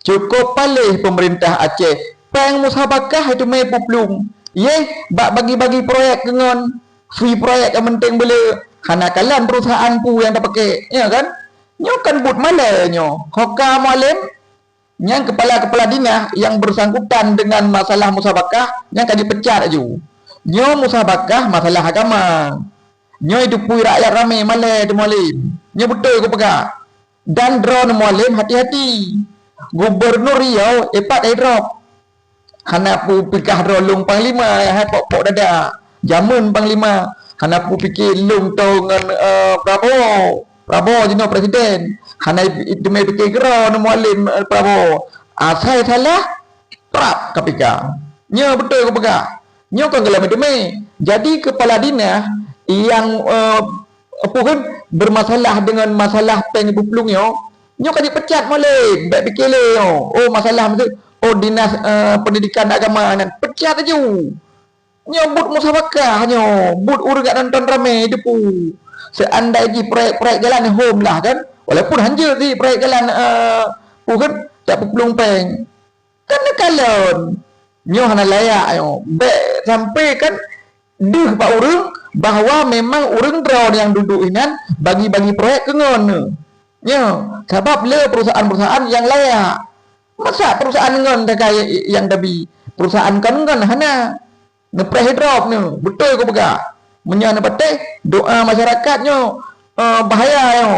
Cukup palih pemerintah Aceh peng musabakah itu mai puplung. Ye, bak bagi-bagi proyek dengan free proyek yang penting boleh hanakalan perusahaan pu yang tak pakai, ya kan? Nyo kan but malainya. Hoka malim yang kepala-kepala dinas yang bersangkutan dengan masalah musabakah yang kan dipecat aju. Nyo musabakah masalah agama. Nyo hidup pui rakyat ramai malai tu malim. Nyo betul ko pegang. Dan drone malim hati-hati. Gubernur Riau epat airdrop. Hana pu pikah rolung panglima hai pok-pok dada. Jamun panglima. Hana pu fikir lung tau dengan Prabowo. Prabowo jenuh presiden. Hana itu mai fikir gerau nama alim Prabowo. Asal salah prap kapika. Nya betul ko pegang. Nya kan gelam itu mai. Jadi kepala dinas yang apa kan bermasalah dengan masalah peng puplungnya nyo kan dipecat malih baik fikir le oh masalah maksud oh dinas pendidikan agama nan pecat aja nyo but musabakah nyo but urang nonton rame depu seandainya proyek jalan home lah kan walaupun hanja di proyek jalan kan tak puplung peng kan kalon nyo hana layak nyo baik sampai kan duh pak urang bahwa memang urang drone yang duduk inan bagi-bagi proyek kengon ya sebab le perusahaan-perusahaan yang layak masa perusahaan ngon kayak yang dabi perusahaan kan hana ngepres drop ni betul ko pegak menyana pateh doa masyarakatnya bahaya yo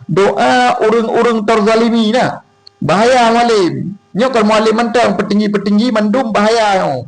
doa urang-urang terzalimi nah bahaya malim nyo kalau malim mentang petinggi-petinggi mandum bahaya yo